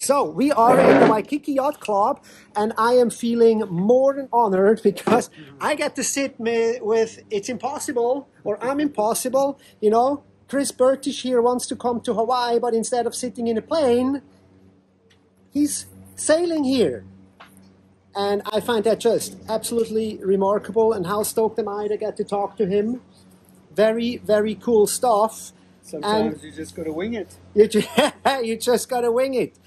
So we are in the Waikiki Yacht Club, and I am feeling more than honored because I get to sit with It's Impossible, or I'm Impossible. You know, Chris Bertish here wants to come to Hawaii, but instead of sitting in a plane, he's sailing here. And I find that just absolutely remarkable, and how stoked am I to get to talk to him. Very, very cool stuff. Sometimes you just got to wing it. You just got to wing it.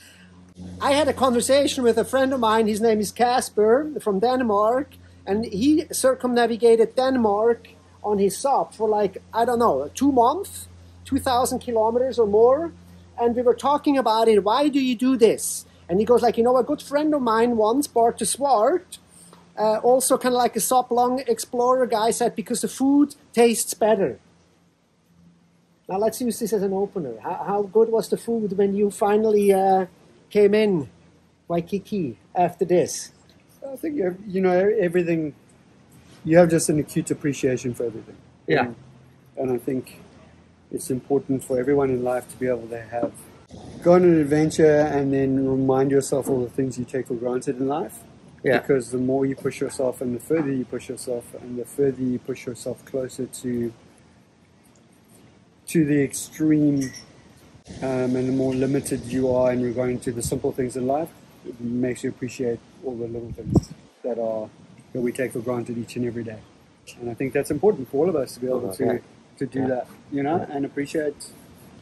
I had a conversation with a friend of mine. His name is Casper from Denmark, and he circumnavigated Denmark on his SUP for like, I don't know, 2 months, 2,000 kilometers or more. And we were talking about it. Why do you do this? And he goes like, you know, a good friend of mine once, Bart de Swart, also kind of like a SUP long explorer guy, said because the food tastes better. Now let's use this as an opener. How good was the food when you finally came in Waikiki after this? I think, you know, everything, you have just an acute appreciation for everything. Yeah. And I think it's important for everyone in life to be able to have go on an adventure and then remind yourself all the things you take for granted in life. Yeah. Because the more you push yourself and the further you push yourself and the further you push yourself closer to the extreme, and the more limited you are in regarding to the simple things in life, it makes you appreciate all the little things that we take for granted each and every day. And I think that's important for all of us to be able to do that, you know, and appreciate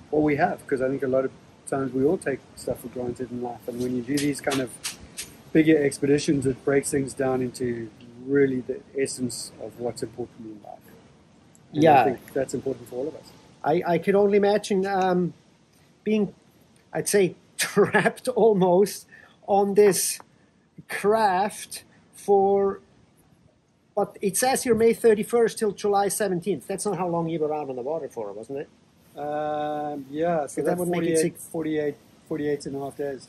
what we have. Because I think a lot of times we all take stuff for granted in life. And when you do these kind of bigger expeditions, it breaks things down into really the essence of what's important in life. And I think that's important for all of us. I could only imagine being, I'd say, trapped almost on this craft for, but it says here May 31st till July 17th. That's not how long you were out on the water for, wasn't it? Yeah, so that would make it 48 and a half days.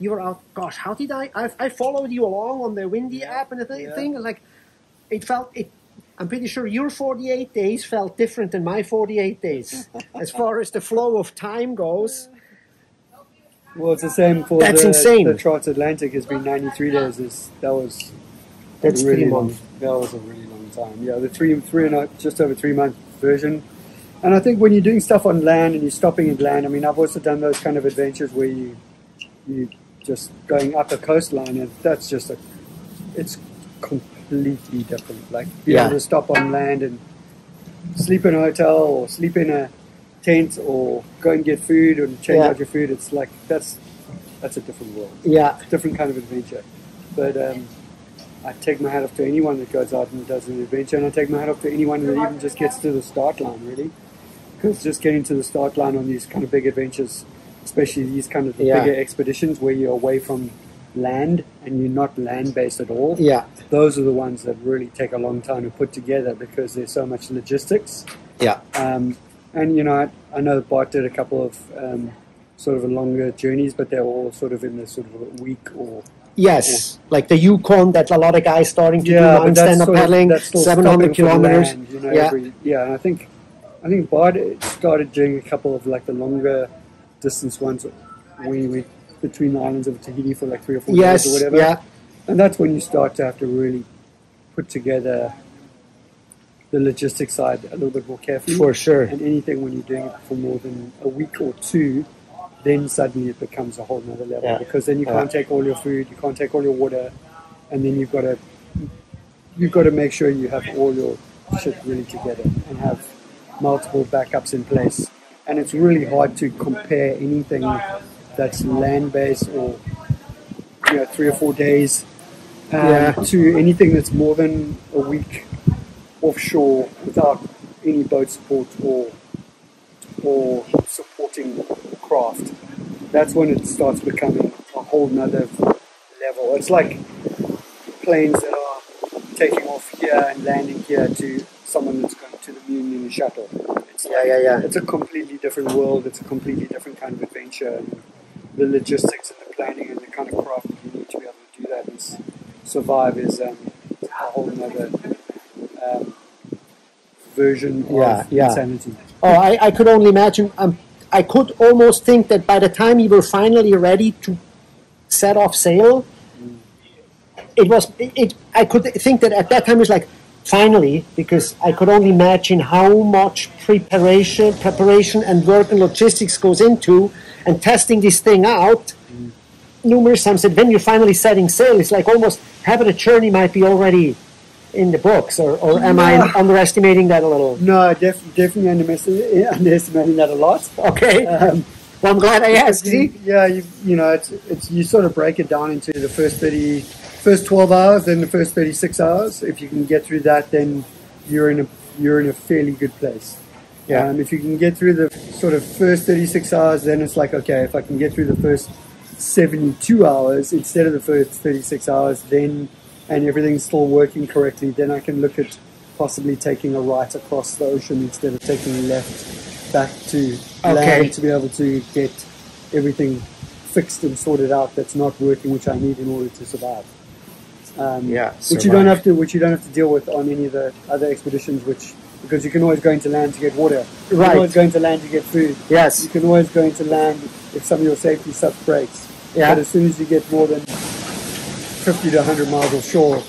You were out, gosh, how did I followed you along on the Windy app and the thing, and like, I'm pretty sure your 48 days felt different than my 48 days as far as the flow of time goes. Well, it's the same for insane. The Transatlantic has been 93 days. That's really long. That was a really long time. Yeah, the just over 3 month version. And I think when you're doing stuff on land and you're stopping at land, I mean, I've also done those kind of adventures where you just going up a coastline, and that's just it's completely different. Like being able to stop on land and sleep in a hotel or sleep in a tent or go and get food and change out your food. It's like that's a different world. Yeah, different kind of adventure. But I take my hat off to anyone that goes out and does an adventure, and I take my hat off to anyone that even just gets to the start line, really. Because just getting to the start line on these kind of big adventures, especially these kind of bigger expeditions where you're away from land and you're not land-based at all, those are the ones that really take a long time to put together because there's so much logistics. Yeah. And, you know, I know that Bart did a couple of sort of longer journeys, but they were all sort of in the sort of a week or... Yes, like the Yukon that a lot of guys starting to do now and stand-up paddling, 700 kilometers. Land, you know, and I think Bart started doing a couple of like the longer distance ones when we went between the islands of Tahiti for like 3 or 4 days or whatever. Yeah. And that's when you start to have to really put together the logistics side a little bit more carefully. For sure. And anything when you're doing it for more than a week or two, then suddenly it becomes a whole nother level because then you can't take all your food, you can't take all your water, and then you've got to make sure you have all your shit really together and have multiple backups in place. And it's really hard to compare anything that's land-based or 3 or 4 days to anything that's more than a week offshore without any boat support or supporting craft. That's when it starts becoming a whole nother level. It's like planes that are taking off here and landing here to someone that's going to the moon in a shuttle. It's It's a completely different world. It's a completely different kind of adventure. And the logistics and the planning and the kind of craft that you need to be able to do that and survive is a whole nother version of insanity. Oh, I could only imagine. I could almost think that by the time you were finally ready to set off sail, I could think that at that time it was like, finally, because I could only imagine how much preparation and work and logistics goes into and testing this thing out numerous times. And when you're finally setting sail, it's like almost half of the journey might be already in the books, or am I underestimating that a little? No, definitely underestimating that a lot. Okay. Well, I'm glad I asked. Yeah, you know, it's you sort of break it down into the first 12 hours, then the first 36 hours. If you can get through that, then you're in a fairly good place. Yeah. If you can get through the sort of first 36 hours, then it's like, okay, if I can get through the first 72 hours instead of the first 36 hours, then, and everything's still working correctly, then I can look at possibly taking a right across the ocean instead of taking a left back to land to be able to get everything fixed and sorted out that's not working, which I need in order to survive. Which you don't have to deal with on any of the other expeditions, because you can always go into land to get water. You can always go into land to get food. Yes. You can always go into land if some of your safety stuff breaks. Yeah. But as soon as you get more than 50 to 100 miles offshore,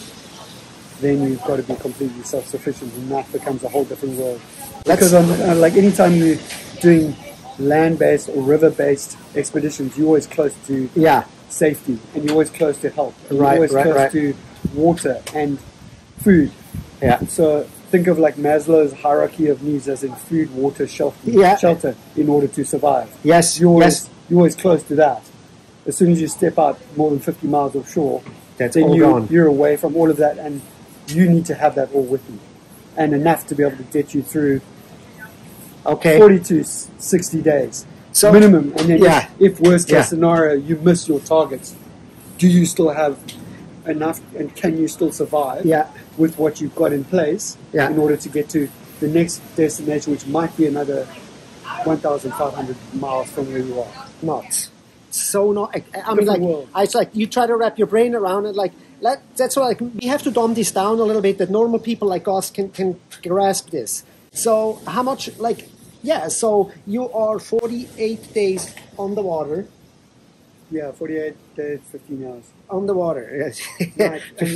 then you've got to be completely self-sufficient, and that becomes a whole different world. Because like anytime you're doing land-based or river-based expeditions, you're always close to safety, and you're always close to help. And you're always close to water and food. Yeah. So think of like Maslow's hierarchy of needs as in food, water, shelter in order to survive. Yes. You're always close to that. As soon as you step out more than 50 miles offshore, then you're away from all of that, and you need to have that all with you, and enough to be able to get you through 40 to 60 days minimum. And then if worst case scenario you miss your targets, do you still have enough, and can you still survive with what you've got in place in order to get to the next destination, which might be another 1,500 miles from where you are? I mean, like, it's like you try to wrap your brain around it. Like, that's why, like, we have to dumb this down a little bit, that normal people like us can grasp this. So how much, like, so you are 48 days on the water. Yeah, 48 days, 15 hours. On the water, yes.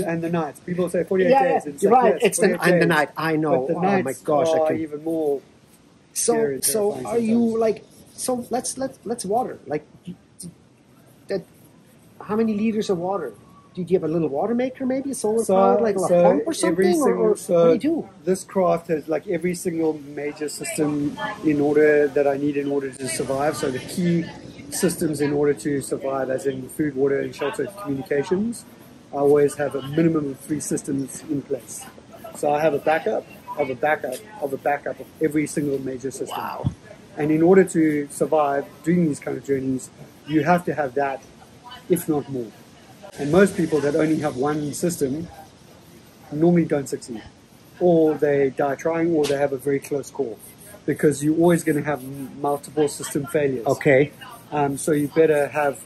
and the nights. People say 48 days. It's like, it's the night. I know. But the nights, my gosh, are even more scary. So are you, like, so let's water. Like, how many liters of water? Do you have a little water maker, maybe a solar powered, like a pump or something? Or what do you do? This craft has like every single major system that I need in order to survive. So the key systems in order to survive, as in food, water, and shelter, communications, I always have a minimum of 3 systems in place. So I have a backup of a backup of a backup of every single major system. Wow. And in order to survive doing these kind of journeys, you have to have that, if not more. And most people that only have one system normally don't succeed. Or they die trying, or they have a very close call. Because you're always going to have multiple system failures. Okay. So you better have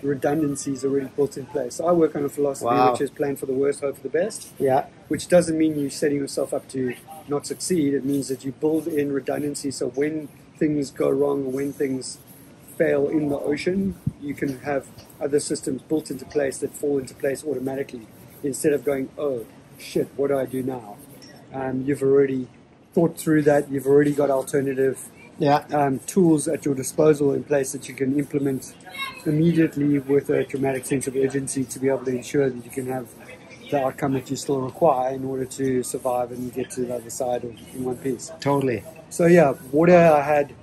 redundancies already built in place. So I work on a philosophy which is plan for the worst, hope for the best. Yeah. Which doesn't mean you're setting yourself up to not succeed. It means that you build in redundancy, so when things go wrong or when things fail in the ocean, you can have other systems built into place that fall into place automatically, instead of going, oh shit, what do I do now? You've already thought through that. You've already got alternative tools at your disposal in place that you can implement immediately with a dramatic sense of urgency to be able to ensure that you can have the outcome that you still require in order to survive and get to the other side in one piece. Totally. So yeah, water, I had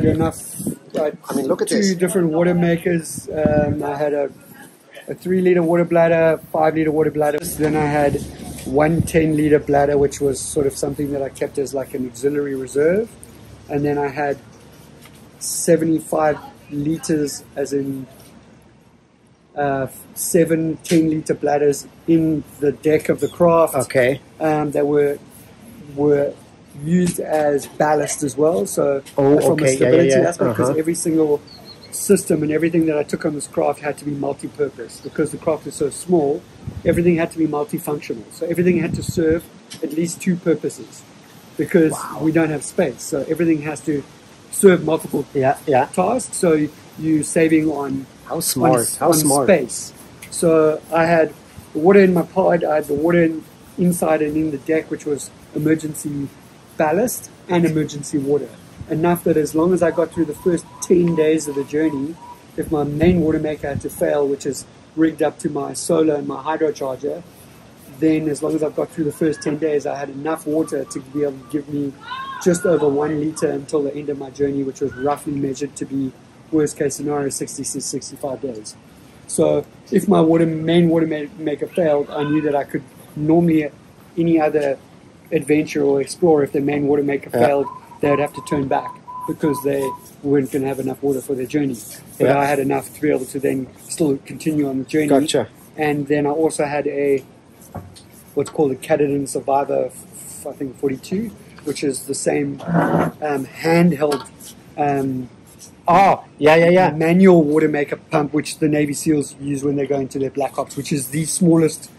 enough. I mean, look at 2 different water makers. I had a 3-liter water bladder, 5-liter water bladder. Then I had 1 10-liter bladder, which was sort of something that I kept as like an auxiliary reserve. And then I had 75 liters, as in 7 10-liter bladders in the deck of the craft. Okay. That were used as ballast as well. So from a stability aspect, because every single system and everything that I took on this craft had to be multi-purpose. Because the craft is so small, everything had to be multifunctional. So everything had to serve at least 2 purposes, because we don't have space. So everything has to serve multiple Yeah. tasks. So you're saving on How smart. How on smart. space. So I had the water in my pod, I had the water inside and in the deck, which was emergency ballast and emergency water. Enough that as long as I got through the first 10 days of the journey, if my main water maker had to fail, which is rigged up to my solar and my hydrocharger, then as long as I've got through the first 10 days, I had enough water to be able to give me just over 1 liter until the end of my journey, which was roughly measured to be, worst case scenario, 60 to 65 days. So if my main water maker failed, I knew that I could normally, any other adventure or explorer, if their main water maker failed, they would have to turn back because they weren't going to have enough water for their journey. But I had enough to be able to then still continue on the journey. Gotcha. And then I also had what's called a Catadin Survivor, I think 42, which is the same handheld manual water maker pump, which the Navy SEALs use when they go into their Black Ops, which is the smallest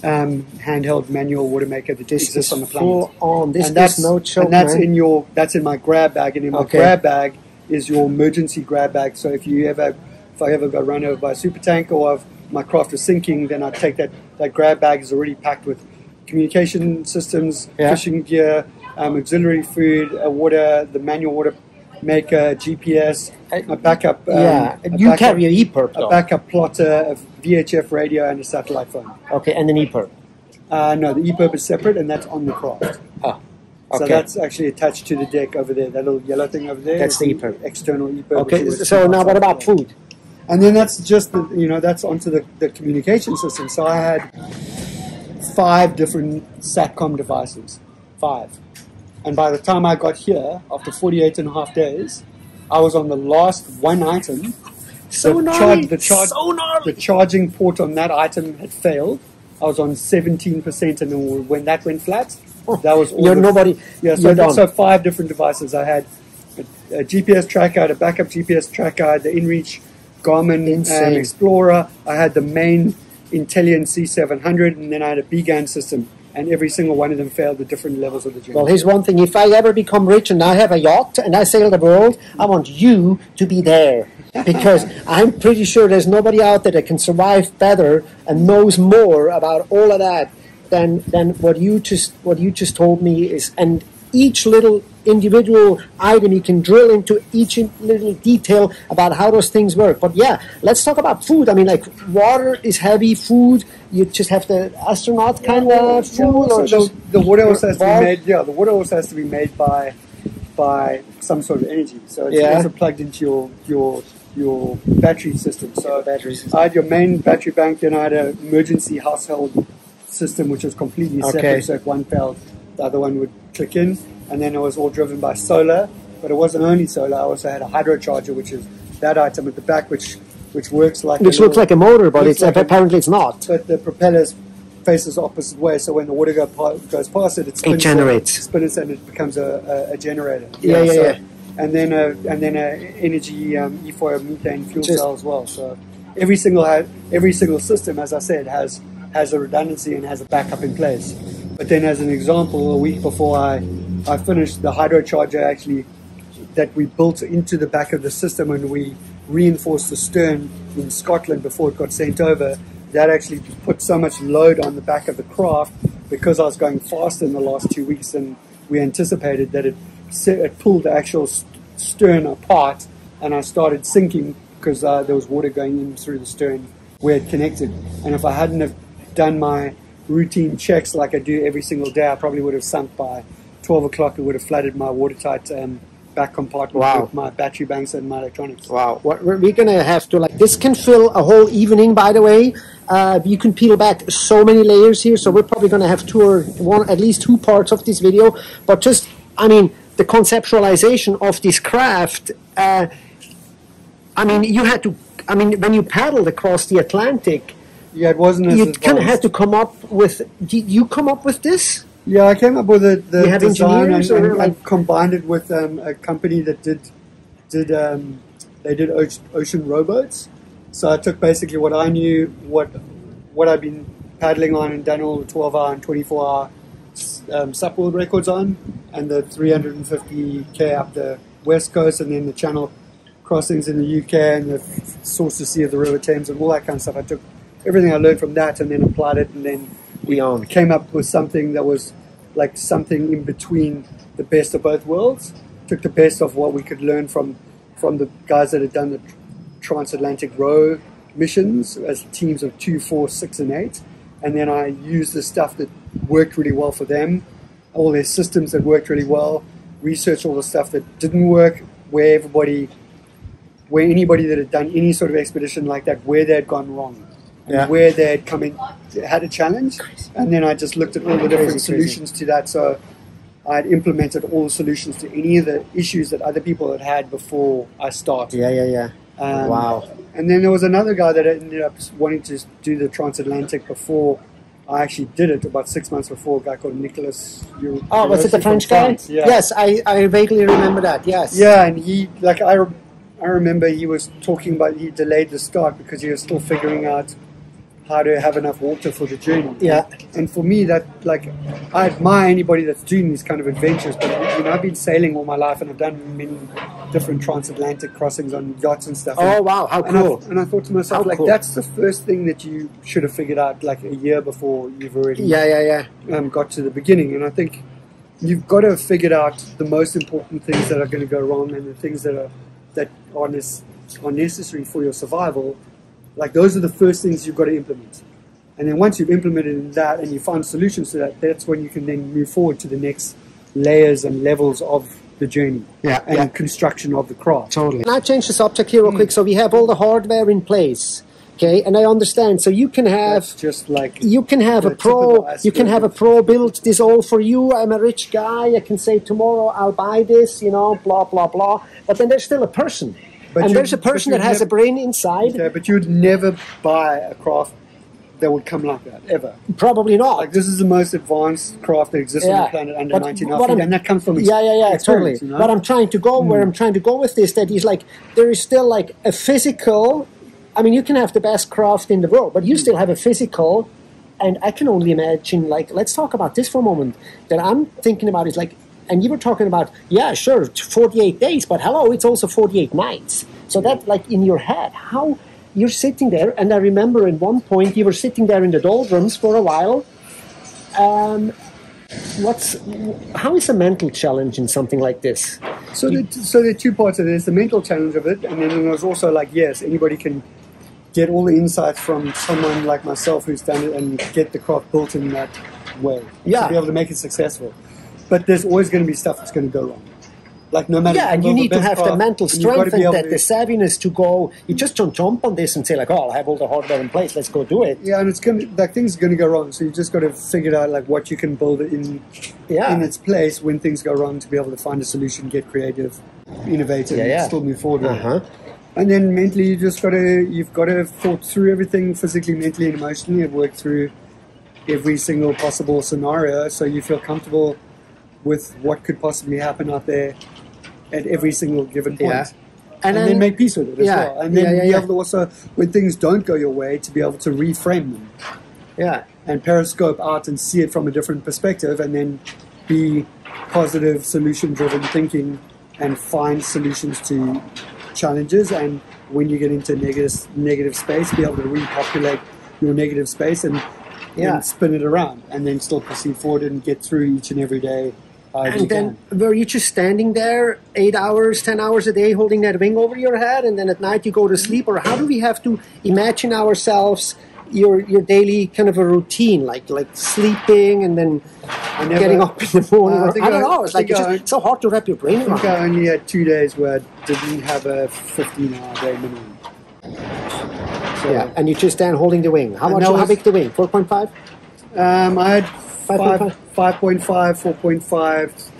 handheld manual water maker that exists on the planet. This is no joke, and that's man. That's in my grab bag, and in my grab bag is your emergency grab bag. So if I ever got run over by a super tanker or if my craft was sinking, then I take that grab bag is already packed with communication systems, fishing gear, auxiliary food, water, the manual water maker, GPS, a backup. You carry an EPIRB, though. A backup plotter, a VHF radio, and a satellite phone. Okay, and an EPIRB. No, the EPIRB is separate, and that's on the craft. Oh, okay. So that's actually attached to the deck over there. That little yellow thing over there. That's the EPIRB. External EPIRB. Okay, so now what about food? And then that's just that's onto the communication system. So I had 5 different SATCOM devices. 5. And by the time I got here, after 48 and a half days, I was on the last one item. The charging port on that item had failed. I was on 17%, and then when that went flat, that was all. So 5 different devices. I had a GPS tracker, I had a backup GPS tracker, I had the InReach Garmin Explorer, I had the main Intellian C700, and then I had a BGAN system. And every single one of them failed at different levels of the journey. Well, here's one thing. If I ever become rich and I have a yacht and I sail the world, I want you to be there. Because I'm pretty sure there's nobody out there that can survive better and knows more about all of that than what you just told me is. And each little individual item, you can drill into each little detail about how those things work. But yeah, let's talk about food. I mean, like, water is heavy, food, you just have the astronaut kind of food. Or the water also has to be made. Yeah, the water also has to be made by some sort of energy. So it's also plugged into your battery system. So I had your main battery bank, then I had an emergency household system, which was completely separate. So if one failed, the other one would click in. And then it was all driven by solar, but it wasn't only solar. I also had a hydrocharger, which is that item at the back, which works like looks like a motor, but apparently it's not. But the propellers faces the opposite way, so when the water goes past it, it generates, and it becomes a generator. And then a energy E4 methane fuel cell as well. So every single system, as I said, has a redundancy and has a backup in place. But then, as an example, a week before I finished, the hydrocharger actually that we built into the back of the system when we reinforced the stern in Scotland before it got sent over, that actually put so much load on the back of the craft because I was going faster in the last 2 weeks than we anticipated, that it pulled the actual stern apart, and I started sinking because there was water going in through the stern where it connected. And if I hadn't have done my routine checks like I do every single day, I probably would have sunk by 12 o'clock. It would have flooded my watertight back compartment with my battery banks and my electronics. Wow. We're going to have to, this can fill a whole evening, by the way. You can peel back so many layers here, so we're probably going to have at least two parts of this video. But just, the conceptualization of this craft, you had to, when you paddled across the Atlantic, it wasn't as you kind of had to come up with. Did you come up with this? Yeah, I came up with the design and combined it with a company that did ocean rowboats. So I took basically what I knew, what I'd been paddling on and done all the 12-hour and 24-hour SUP world records on, and the 350k up the West Coast, and then the Channel crossings in the UK, and the source to sea of the River Thames, and all that kind of stuff. I took everything I learned from that and then applied it, and then we came up with something that was like something in between the best of both worlds. Took the best of what we could learn from the guys that had done the transatlantic row missions as teams of 2, 4, 6, and 8, and then I used the stuff that worked really well for them, all their systems that worked really well, researched all the stuff that didn't work, where anybody that had done any sort of expedition like that, where they had gone wrong, and where they had come in, had a challenge, and then I just looked at all the different solutions to that. So I had implemented all the solutions to any of the issues that other people had had before I started. Wow. And then there was another guy that ended up wanting to do the transatlantic before I actually did it, about 6 months before, a guy called Nicholas. Was it the French guy? Yeah. Yes, I vaguely remember that, yes. Yeah, and he, like, I remember he was talking about, he delayed the start because he was still figuring out how to have enough water for the journey. Yeah. And for me, that, like, I admire anybody that's doing these kind of adventures, but, you know, I've been sailing all my life, and I've done many different transatlantic crossings on yachts and stuff. Oh, wow, how cool. And I thought to myself, like, that's the first thing that you should have figured out, like, a year before you've already got to the beginning. And I think you've got to have figured out the most important things that are going to go wrong, and the things that are necessary for your survival. Like, those are the first things you've got to implement. And then once you've implemented that and you find solutions to that, that's when you can then move forward to the next layers and levels of the journey and construction of the craft. Totally. Can I change the subject here real quick? So we have all the hardware in place. Okay, and I understand. So you can have you can have a pro build this all for you. I'm a rich guy. I can say tomorrow I'll buy this. You know, blah blah blah. But then there's still a person, and there's a person that has a brain inside. Okay, but you'd never buy a craft that would come like that ever. Probably not. Like, this is the most advanced craft that exists on the planet under 19 feet, and that comes from totally. You know? What I'm trying to go where I'm trying to go with this, that is like there is still like a physical. I mean, you can have the best craft in the world, but you still have a physical, and I can only imagine, like, let's talk about this for a moment, that I'm thinking about is like, and you were talking about, 48 days, but hello, it's also 48 nights. So that, like, in your head, how you're sitting there, and I remember at one point you were sitting there in the doldrums for a while. How is a mental challenge in something like this? So there are two parts of it. There's the mental challenge of it, and then there's also, like, yes, anybody can get all the insights from someone like myself who's done it and get the craft built in that way to be able to make it successful. But there's always going to be stuff that's going to go wrong. Like, no matter. Yeah, and you need to have the mental strength and the savviness to go. You just don't jump on this and say, like, oh, I'll have all the hardware in place, let's go do it. Yeah, and it's going to, like, things are going to go wrong. So you just got to figure out, like, what you can build in its place when things go wrong, to be able to find a solution, get creative, innovative, and still move forward. And then mentally, you've got to have thought through everything physically, mentally, and emotionally, and work through every single possible scenario, so you feel comfortable with what could possibly happen out there at every single given point. And then make peace with it as well. And then be able to also, when things don't go your way, to be able to reframe them. And periscope out and see it from a different perspective, and then be positive, solution-driven thinking, and find solutions to challenges. And when you get into negative space, be able to repopulate your negative space and spin it around, and then still proceed forward and get through each and every day. And then were you just standing there 8 hours, 10 hours a day holding that wing over your head, and then at night you go to sleep? Or how do we have to imagine ourselves your daily kind of a routine, like sleeping and then getting up in the morning? I don't know. It's like it's so hard to wrap your brain around. I think I only had 2 days where I didn't have a 15-hour day minimum. So, and you just stand holding the wing. How big the wing? 4.5? I had 5.5, 4.5,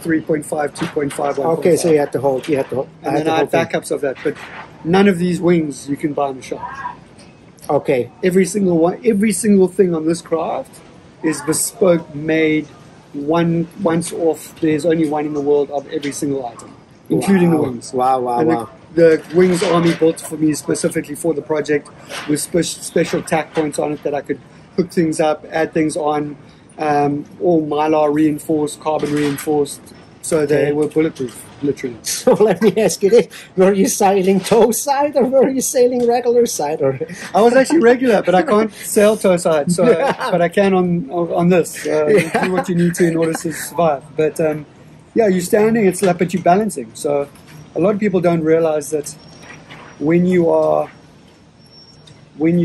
3.5, 2.5, 1.5. Okay, so you had to hold. And then I had backups of that. But none of these wings you can buy in the shop. Okay. Every single thing on this craft is bespoke, made, once off. There's only one in the world of every single item, including the wings. Wow. The Wings Army built for me specifically for the project with special tack points on it that I could hook things up, add things on, all Mylar reinforced, carbon reinforced, So they were bulletproof, literally. So let me ask you this. Were you sailing tow side or were you sailing regular side? Or I was actually regular, but I can't sail tow side, so but I can on this. You do what you need to in order to survive. But yeah, you're standing, but you're balancing. So a lot of people don't realize that when you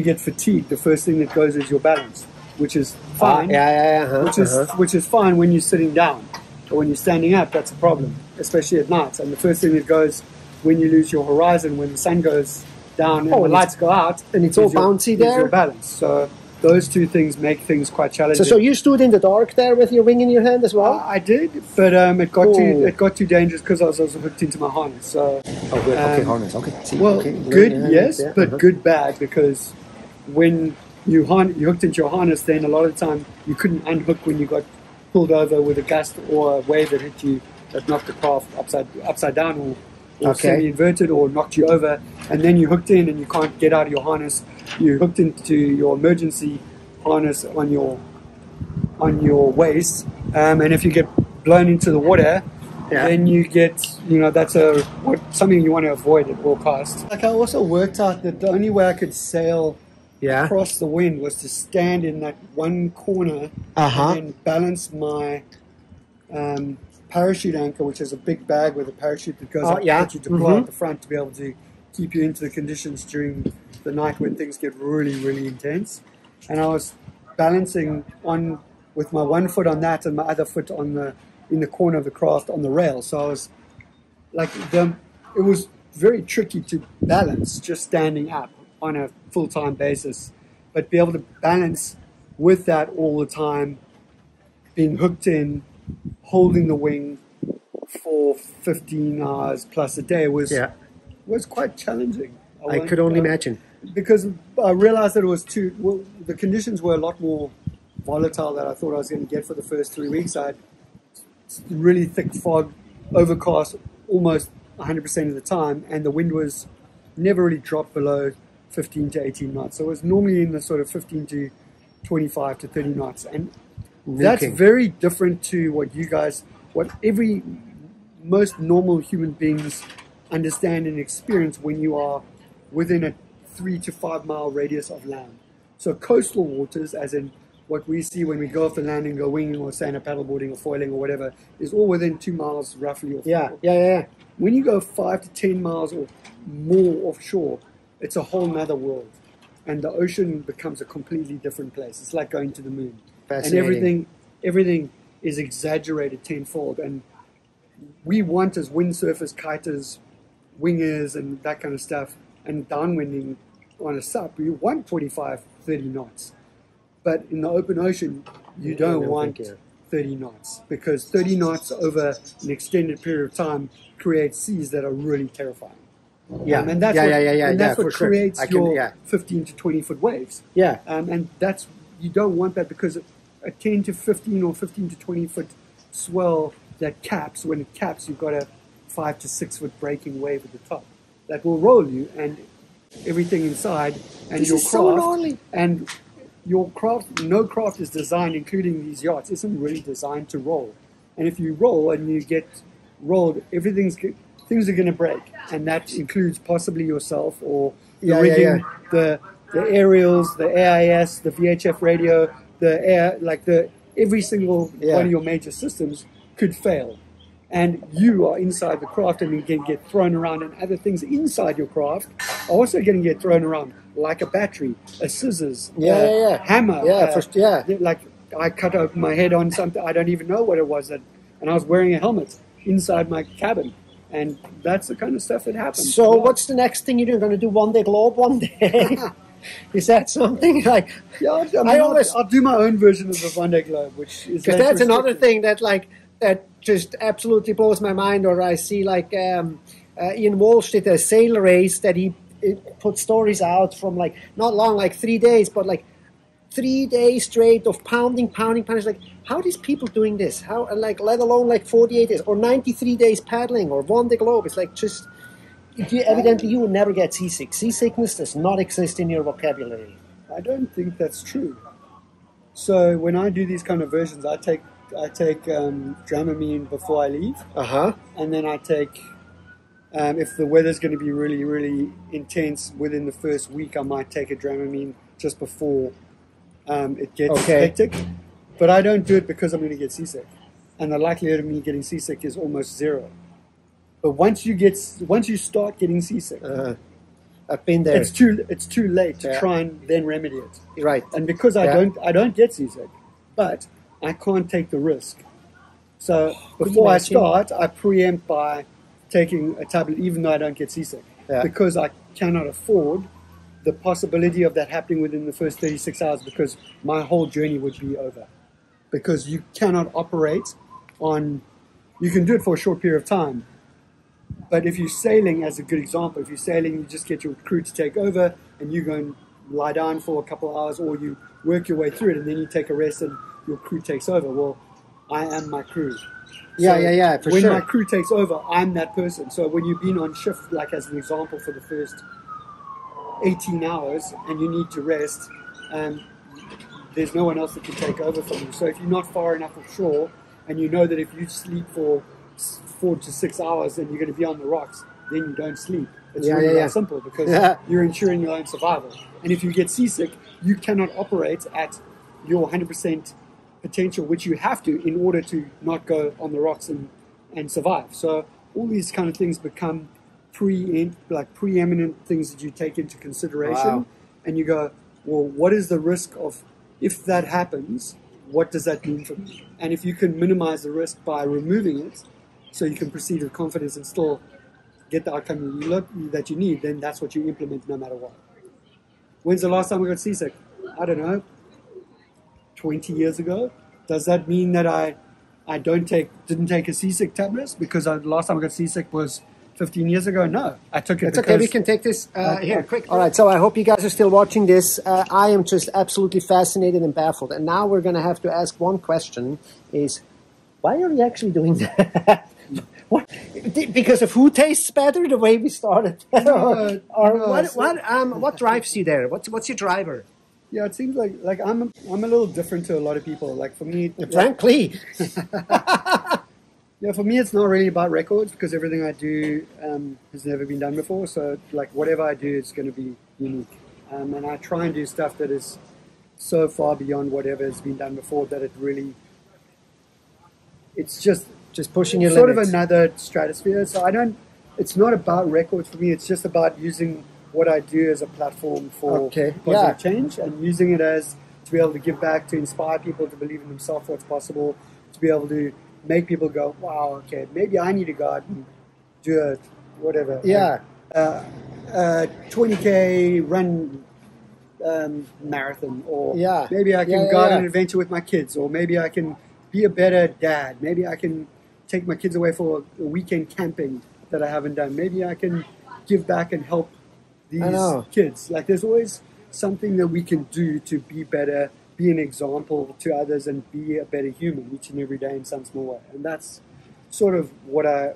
get fatigued, the first thing that goes is your balance, which is fine. Which is fine when you're sitting down. But when you're standing up, that's a problem, especially at night. And the first thing that goes when you lose your horizon, when the sun goes down and the lights go out, and it's all bouncy there. Your balance. So those two things make things quite challenging. So you stood in the dark there with your wing in your hand as well? I did, but it got too dangerous because I was also hooked into my harness. So good. Okay, harness. Okay. See, well, okay. Good, yes, but good bad, because when you hooked into your harness, then a lot of the time you couldn't unhook when you got pulled over with a gust or a wave that hit you, that knocked the craft upside down or semi-inverted or knocked you over, and then you hooked in and you can't get out of your harness. You hooked into your emergency harness on your waist, and if you get blown into the water, then you get, that's something you want to avoid at all costs. Like, I also worked out that the only way I could sail across the wind was to stand in that one corner and then balance my parachute anchor, which is a big bag with a parachute that goes up that you deploy at the front to be able to keep you into the conditions during the night when things get really, really intense. And I was balancing with my one foot on that and my other foot in the corner of the craft on the rail. So I was like, it was very tricky to balance just standing up on a full-time basis, but be able to balance with that all the time, being hooked in, holding the wing for 15 hours plus a day was quite challenging. I could only imagine. Because I realized that the conditions were a lot more volatile than I thought I was going to get for the first 3 weeks. I had really thick fog, overcast almost 100% of the time, and the wind was never really dropped below 15 to 18 knots. So it was normally in the sort of 15 to 25 to 30 knots. And that's very different to what most normal human beings understand and experience when you are within a 3 to 5 mile radius of land. So coastal waters, as in what we see when we go off the land and go winging or stand-up paddleboarding or foiling or whatever, is all within 2 miles roughly. When you go 5 to 10 miles or more offshore, it's a whole nother world, and the ocean becomes a completely different place. It's like going to the moon, and everything is exaggerated tenfold. And we want, as windsurfers, kiters, wingers, and that kind of stuff, and downwinding on a sup, we want 45, 30 knots. But in the open ocean, you don't want 30 knots, because 30 knots over an extended period of time creates seas that are really terrifying. And that's what creates your 15 to 20 foot waves. And you don't want that, because a 10 to 15 or 15 to 20 foot swell that caps, when it caps, you've got a 5 to 6 foot breaking wave at the top that will roll you and everything inside, and your craft, no craft is designed, including these yachts, isn't really designed to roll. And if you roll and you get rolled, things are going to break, and that includes possibly yourself or the rigging, the aerials, the AIS, the VHF radio, every single one of your major systems could fail. And you are inside the craft, and you can get thrown around, and other things inside your craft are also going to get thrown around, like a battery, a scissors, a hammer. Like, I cut open my head on something, I don't even know what it was, and I was wearing a helmet inside my cabin. And that's the kind of stuff that happens. So what's the next thing you're going to do? One day globe one day? Is that something like... I'll do my own version of the One Day Globe, which is... Because that's another thing that just absolutely blows my mind. Or I see Ian Walsh did a sail race that he put stories out from not long, 3 days, but 3 days straight of pounding. It's like, how are these people doing this? How, let alone 48 days or 93 days paddling or One Day Globe? It's just, evidently you will never get seasick. Seasickness does not exist in your vocabulary. I don't think that's true. So when I do these kind of versions, I take Dramamine before I leave, and then I take. If the weather's going to be really, really intense within the first week, I might take a Dramamine just before it gets hectic. But I don't do it because I'm going to get seasick, and the likelihood of me getting seasick is almost zero. But once you start getting seasick, I've been there. It's too late to try and then remedy it. Right. And because I don't get seasick, but I can't take the risk. So before I start, I preempt by taking a tablet, even though I don't get seasick, because I cannot afford the possibility of that happening within the first 36 hours, because my whole journey would be over. Because you cannot operate on, you can do it for a short period of time, but if you're sailing, as a good example, if you're sailing, you just get your crew to take over, and you go and lie down for a couple of hours, or you work your way through it, and then you take a rest, and your crew takes over. Well, I am my crew. For when sure. my crew takes over, I'm that person. So when you've been on shift, like as an example, for the first 18 hours, and you need to rest, there's no one else that can take over from you. So if you're not far enough offshore, and you know that if you sleep for 4 to 6 hours, then you're going to be on the rocks, then you don't sleep. It's really that simple, because you're ensuring your own survival. And if you get seasick, you cannot operate at your 100% potential, which you have to in order to not go on the rocks and survive. So all these kind of things become preeminent things that you take into consideration, and you go, well, what is the risk of, if that happens, what does that mean for me? And if you can minimize the risk by removing it, so you can proceed with confidence and still get the outcome that you need, then that's what you implement no matter what. When's the last time I got seasick? I don't know. 20 years ago. Does that mean that I didn't take a seasick tablet because the last time I got seasick was 15 years ago? No, I took it. It's okay. We can take this here quick. All right. So I hope you guys are still watching this. I am just absolutely fascinated and baffled. And now we're going to have to ask one question: is why are we actually doing that? What? Because the food tastes better the way we started, what drives you there? What's your driver? Yeah, it seems like I'm a little different to a lot of people. Like for me, frankly, for me, it's not really about records, because everything I do has never been done before. So like whatever I do, it's going to be unique, and I try and do stuff that is so far beyond whatever has been done before that it's just pushing your sort limits. of another stratosphere. So it's not about records for me. It's just about using what I do as a platform for positive change, and using it as to be able to give back, to inspire people to believe in themselves, what's possible, to be able to make people go, wow, okay, maybe I need to go out and do a whatever. 20K run marathon, or maybe I can go out on an adventure with my kids, or maybe I can be a better dad. Maybe I can take my kids away for a weekend camping that I haven't done. Maybe I can give back and help these kids. Like there's always something that we can do to be better, be an example to others, and be a better human each and every day in some small way. And that's sort of what I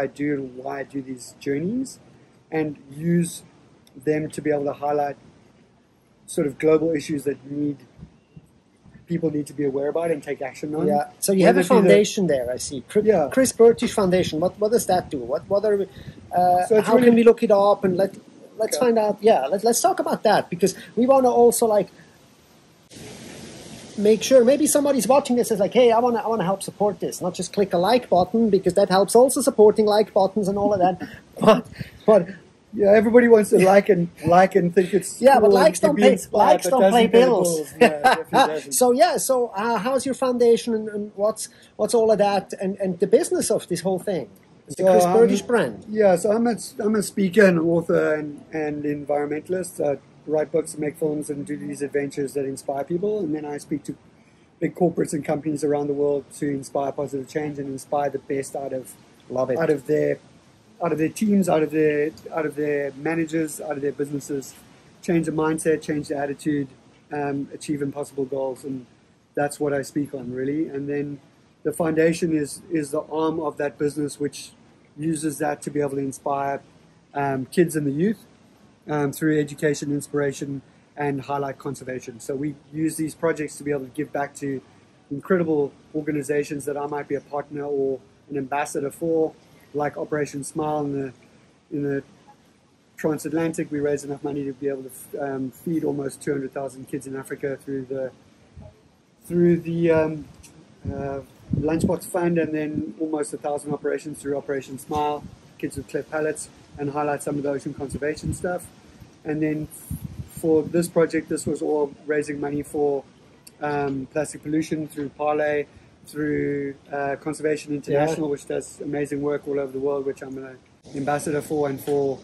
do, and why I do these journeys, and use them to be able to highlight sort of global issues that people need to be aware about and take action on. Yeah. So you have a foundation there, I see. Chris Bertish Foundation. What does that do? What are? So how can we look it up, and let's find out. Yeah. Let's talk about that, because we want to also make sure maybe somebody's watching this and says hey, I want to help support this. Not just click a like button, because that helps also supporting like buttons and all of that. But yeah, everybody wants to like and think it's cool, but likes don't pay bills. So how's your foundation, and what's all of that, and the business of this whole thing, the Chris Bertish brand? Yeah, so I'm a speaker and author and environmentalist. I write books and make films and do these adventures that inspire people, and then I speak to big corporates and companies around the world to inspire positive change and inspire the best out of their teams, out of their managers, out of their businesses, change the mindset, change the attitude, achieve impossible goals, and that's what I speak on, really. And then the foundation is the arm of that business, which uses that to be able to inspire kids and the youth through education, inspiration, and highlight conservation. So we use these projects to be able to give back to incredible organizations that I might be a partner or an ambassador for, like Operation Smile in the transatlantic. We raised enough money to be able to feed almost 200,000 kids in Africa through the Lunchbox Fund, and then almost 1,000 operations through Operation Smile, kids with cleft palates, and highlight some of the ocean conservation stuff. And then for this project, this was all raising money for plastic pollution through Parlay, through Conservation International, which does amazing work all over the world, which I'm an ambassador for, and for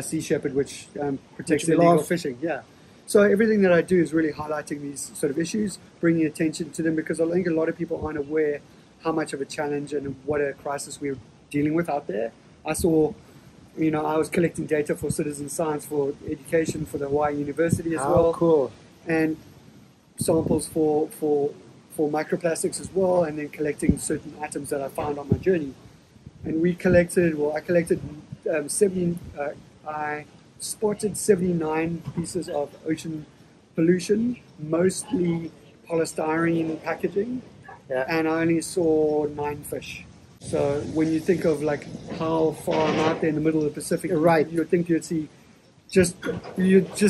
Sea Shepherd, which protects illegal fishing. Yeah. So everything that I do is really highlighting these sort of issues, bringing attention to them, because I think a lot of people aren't aware how much of a challenge and what a crisis we're dealing with out there. I saw, I was collecting data for citizen science for education for the Hawaii University as well. Cool. And samples for microplastics as well, and then collecting certain atoms that I found on my journey. And I collected I spotted 79 pieces of ocean pollution, mostly polystyrene packaging, and I only saw 9 fish. So when you think of like how far I'm out there in the middle of the Pacific, right, you'd think you'd just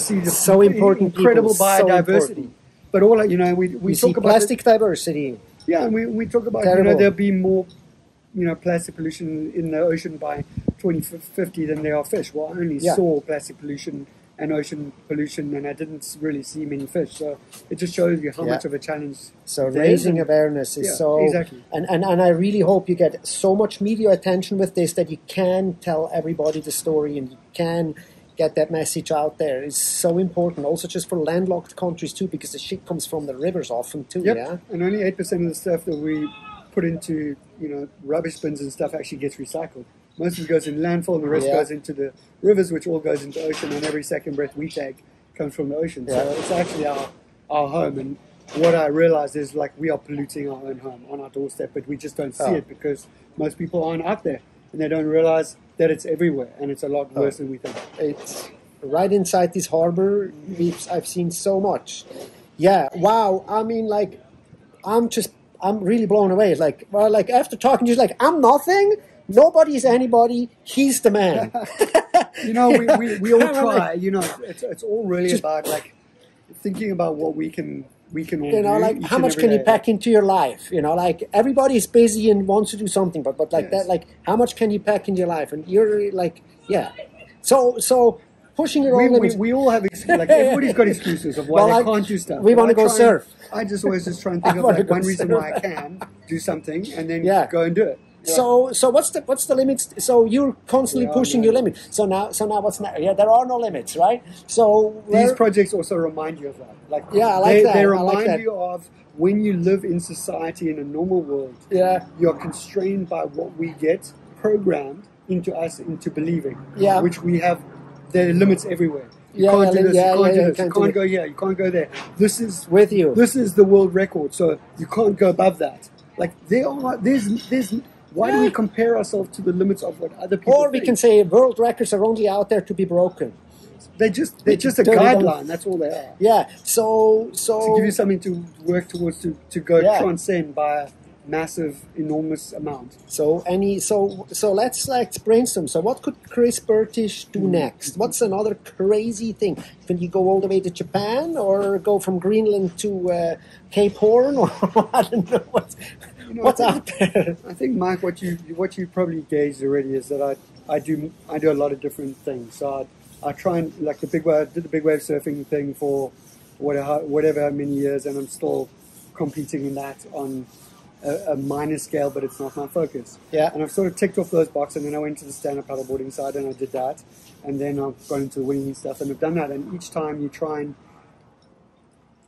see the so important incredible people, biodiversity. So important. But all we talk about plastic diversity. Yeah, and we talk about there'll be more plastic pollution in the ocean by 2050 than there are fish. Well, I only saw plastic pollution and ocean pollution, and I didn't really see many fish. So it just shows you how much of a challenge. So raising awareness is so exactly. And I really hope you get so much media attention with this that you can tell everybody the story and you can get that message out there. It's so important. Also just for landlocked countries too, because the shit comes from the rivers often too. Yep. Yeah. And only 8% of the stuff that we put into rubbish bins and stuff actually gets recycled. Most of it goes in landfill, and the rest goes into the rivers, which all goes into the ocean, and every second breath we take comes from the ocean. So it's actually our home. And what I realized is, like, we are polluting our own home on our doorstep, but we just don't see it because most people aren't out there, and they don't realize that it's everywhere, and it's a lot worse than we think. It's right inside this harbor. I've seen so much. Yeah, wow. I mean, like, I'm really blown away. Like, well, like after talking to you, like, I'm nothing. Nobody's anybody. He's the man. we all try. It's all really about like thinking about what we can all do. Like how much can you pack into your life? Like everybody's busy and wants to do something, but like that, like how much can you pack into your life? And you're like, So pushing your own limits. We all have like everybody's got excuses of why they can't do stuff. We want to go surf. I just always try and think of like one reason why I can do something, and then go and do it. So what's the limits? So you're constantly pushing your limit. So now what's next? Yeah, there are no limits, right? So these projects also remind you of that. Like I like that. They remind you of when you live in society in a normal world. Yeah, you're constrained by what we get programmed into us into believing. Yeah, which we have. There are limits everywhere. You can't do this. You can't do this. You can't go here. You can't go there. This is with you. This is the world record. So you can't go above that. Like there's. Why do we compare ourselves to the limits of what other people Or we can say world records are only out there to be broken. They're just a guideline. That's all they are. Yeah. So to give you something to work towards to go transcend by a massive, enormous amount. So let's brainstorm. So what could Chris Bertish do next? What's another crazy thing? Can you go all the way to Japan or go from Greenland to Cape Horn? Or I don't know what's out there. I think, Mike, what you probably gauged already is that I do a lot of different things. So I try and like did the big wave surfing thing for whatever many years, and I'm still competing in that on a minor scale, but it's not my focus. Yeah. And I've sort of ticked off those boxes, and then I went to the stand-up paddleboarding side, and I did that, and then I've gone into the winging stuff, and I've done that. And each time you try and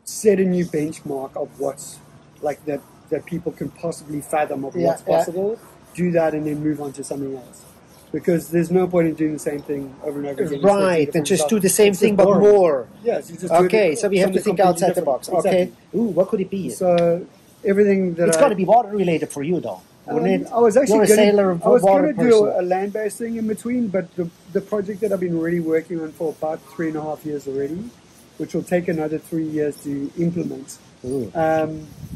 set a new benchmark of what's like that people can possibly fathom of what's possible, do that, and then move on to something else. Because there's no point in doing the same thing over and over again. Right, and just do the same thing but more. Yes, you just so we have to think outside the box. Okay. Exactly. Ooh, what could it be? So everything that it's got to be water related for you, though. I was actually going to do a land-based thing in between, but the project that I've been really working on for about 3.5 years already which will take another 3 years to implement,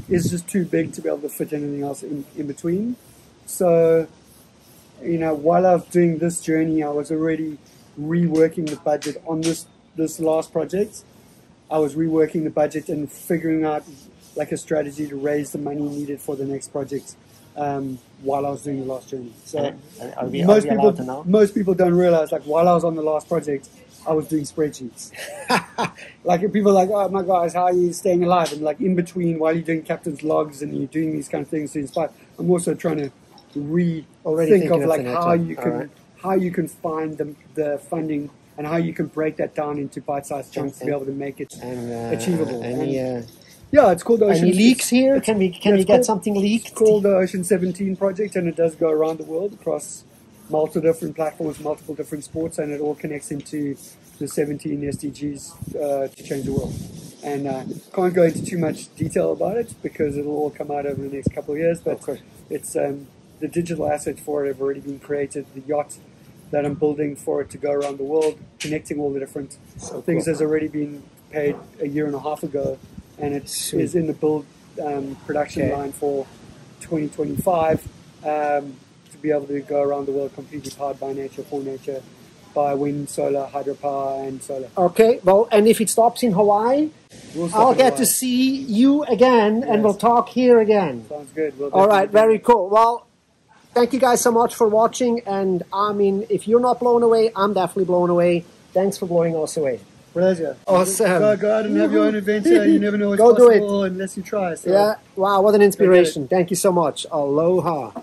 is just too big to be able to fit anything else in between. So, you know, while I was doing this journey, I was already reworking the budget on this last project. I was reworking the budget and figuring out like a strategy to raise the money needed for the next project while I was doing the last journey. So most people don't realize, like, while I was on the last project, I was doing spreadsheets. Like, people are like, oh my gosh, how are you staying alive? And like, in between, while you're doing captain's logs and you're doing these kind of things to inspire, I'm also trying to think of like how you can find the funding and how you can break that down into bite-sized chunks to be able to make it achievable. Yeah, it's called the Ocean. Any leaks here? Can we get something leaked? It's called the Ocean 17 project, and it does go around the world across multiple different platforms, multiple different sports, and it all connects into the 17 SDGs to change the world. And can't go into too much detail about it because it'll all come out over the next couple of years. But it's the digital assets for it have already been created. The yacht that I'm building for it to go around the world, connecting all the different things, has already been paid a year and a half ago, and it is in the build production line for 2025 to be able to go around the world completely powered by nature, for nature, by wind, solar, hydropower, and solar. Okay, well, and if it stops in Hawaii, I'll get to see you again, and we'll talk here again. Sounds good. All right, very cool. Well, thank you guys so much for watching, and I mean, if you're not blown away, I'm definitely blown away. Thanks for blowing us away. Pleasure. Awesome. Go out and have your own adventure. You never know what's possible unless you try. So. Yeah, wow, what an inspiration. Thank you so much. Aloha.